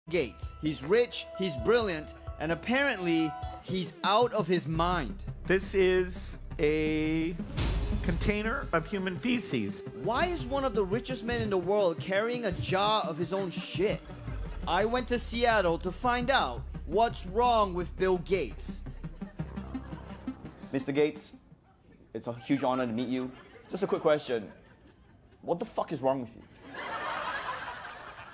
Gates. He's rich, he's brilliant, and apparently he's out of his mind. This is a container of human feces. Why is one of the richest men in the world carrying a jar of his own shit? I went to Seattle to find out what's wrong with Bill Gates. Mr. Gates, it's a huge honor to meet you. Just a quick question. What the fuck is wrong with you?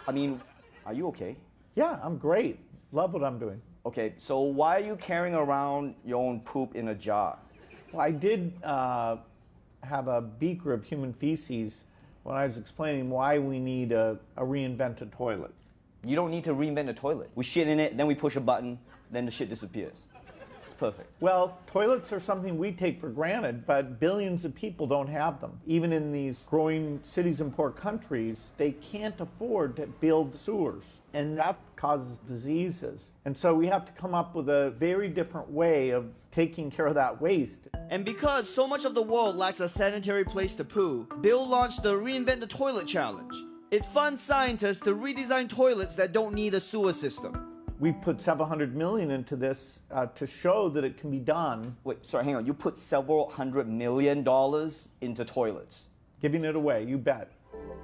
I mean, are you okay? Yeah, I'm great. Love what I'm doing. Okay, so why are you carrying around your own poop in a jar? Well, I did have a beaker of human feces when I was explaining why we need a reinvented toilet. You don't need to reinvent a toilet. We shit in it, then we push a button, then the shit disappears. It's perfect. Well, toilets are something we take for granted, but billions of people don't have them. Even in these growing cities and poor countries, they can't afford to build sewers, and that causes diseases. And so we have to come up with a very different way of taking care of that waste. And because so much of the world lacks a sanitary place to poo, Bill launched the Reinvent the Toilet Challenge. It funds scientists to redesign toilets that don't need a sewer system. We put several $100 million into this to show that it can be done. Wait, sorry, hang on. You put several $100 million into toilets. Giving it away, you bet.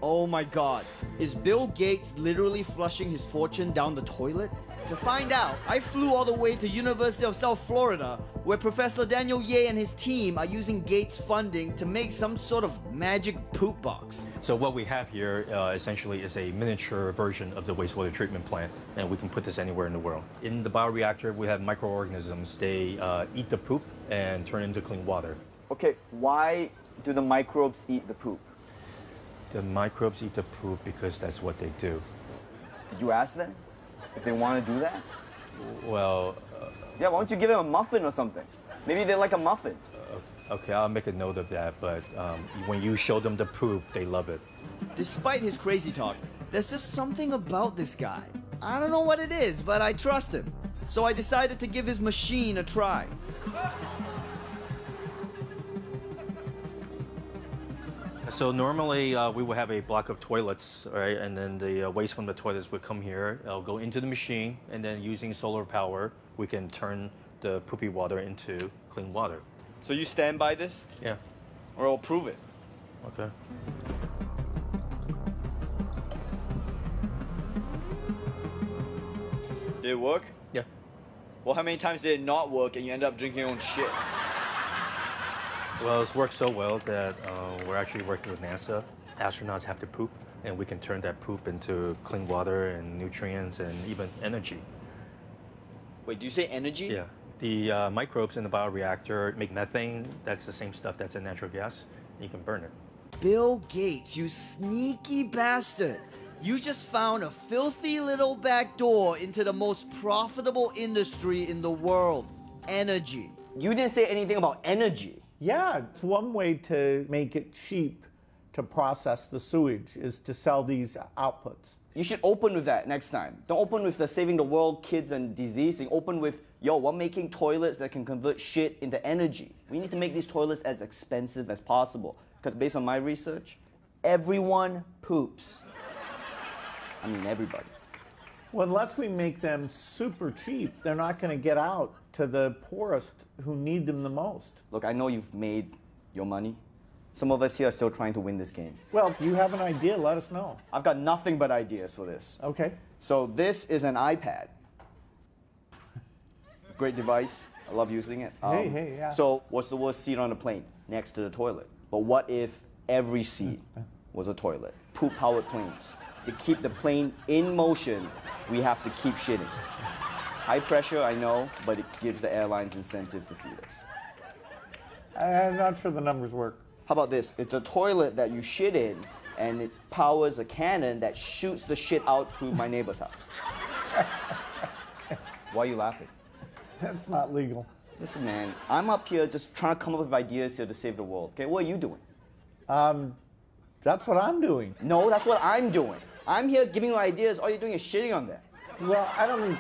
Oh my god, is Bill Gates literally flushing his fortune down the toilet? To find out, I flew all the way to University of South Florida, where Professor Daniel Ye and his team are using Gates funding to make some sort of magic poop box. So what we have here essentially is a miniature version of the wastewater treatment plant, and we can put this anywhere in the world. In the bioreactor, we have microorganisms. They eat the poop and turn into clean water. Okay, why do the microbes eat the poop? The microbes eat the poop because that's what they do. Did you ask them if they want to do that? Well... yeah, why don't you give them a muffin or something? Maybe they like a muffin. Okay, I'll make a note of that, but when you show them the poop, they love it. Despite his crazy talk, there's just something about this guy. I don't know what it is, but I trust him. So I decided to give his machine a try. So normally we would have a block of toilets, right? And then the waste from the toilets would come here. It'll go into the machine, and then using solar power, we can turn the poopy water into clean water. So you stand by this? Yeah. Or I'll prove it. Okay. Did it work? Yeah. Well, how many times did it not work and you end up drinking your own shit? Well, it's worked so well that we're actually working with NASA. Astronauts have to poop, and we can turn that poop into clean water and nutrients and even energy. Wait, do you say energy? Yeah. The microbes in the bioreactor make methane. That's the same stuff that's in natural gas. You can burn it. Bill Gates, you sneaky bastard. You just found a filthy little back door into the most profitable industry in the world. Energy. You didn't say anything about energy. Yeah, it's one way to make it cheap to process the sewage is to sell these outputs. You should open with that next time. Don't open with the saving the world, kids, and disease thing. Open with, yo, we're making toilets that can convert shit into energy. We need to make these toilets as expensive as possible. Because based on my research, everyone poops. I mean, everybody. Well, unless we make them super cheap, they're not going to get out to the poorest who need them the most. Look, I know you've made your money. Some of us here are still trying to win this game. Well, if you have an idea, let us know. I've got nothing but ideas for this. Okay. So this is an iPad. Great device. I love using it. Hey, yeah. So what's the worst seat on a plane? Next to the toilet. But what if every seat was a toilet? Poop-powered planes. To keep the plane in motion, we have to keep shitting. High pressure, I know, but it gives the airlines incentive to feed us. I'm not sure the numbers work. How about this? It's a toilet that you shit in, and it powers a cannon that shoots the shit out to my neighbor's house. Why are you laughing? That's not legal. Listen, man, I'm up here just trying to come up with ideas here to save the world. Okay, what are you doing? That's what I'm doing. No, that's what I'm doing. I'm here giving you ideas. All you're doing is shitting on them. Well, I don't think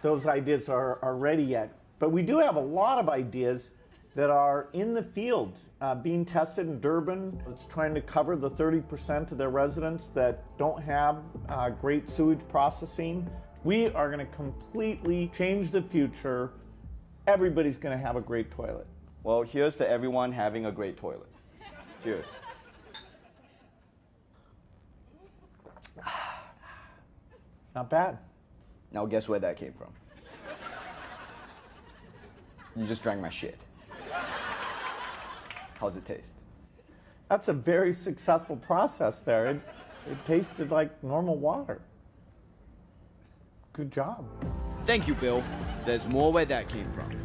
those ideas are ready yet. But we do have a lot of ideas that are in the field being tested in Durban. It's trying to cover the 30% of their residents that don't have great sewage processing. We are going to completely change the future. Everybody's going to have a great toilet. Well, here's to everyone having a great toilet. Cheers. Not bad. Now guess where that came from? You just drank my shit. How's it taste? That's a very successful process there. It tasted like normal water. Good job. Thank you, Bill. There's more where that came from.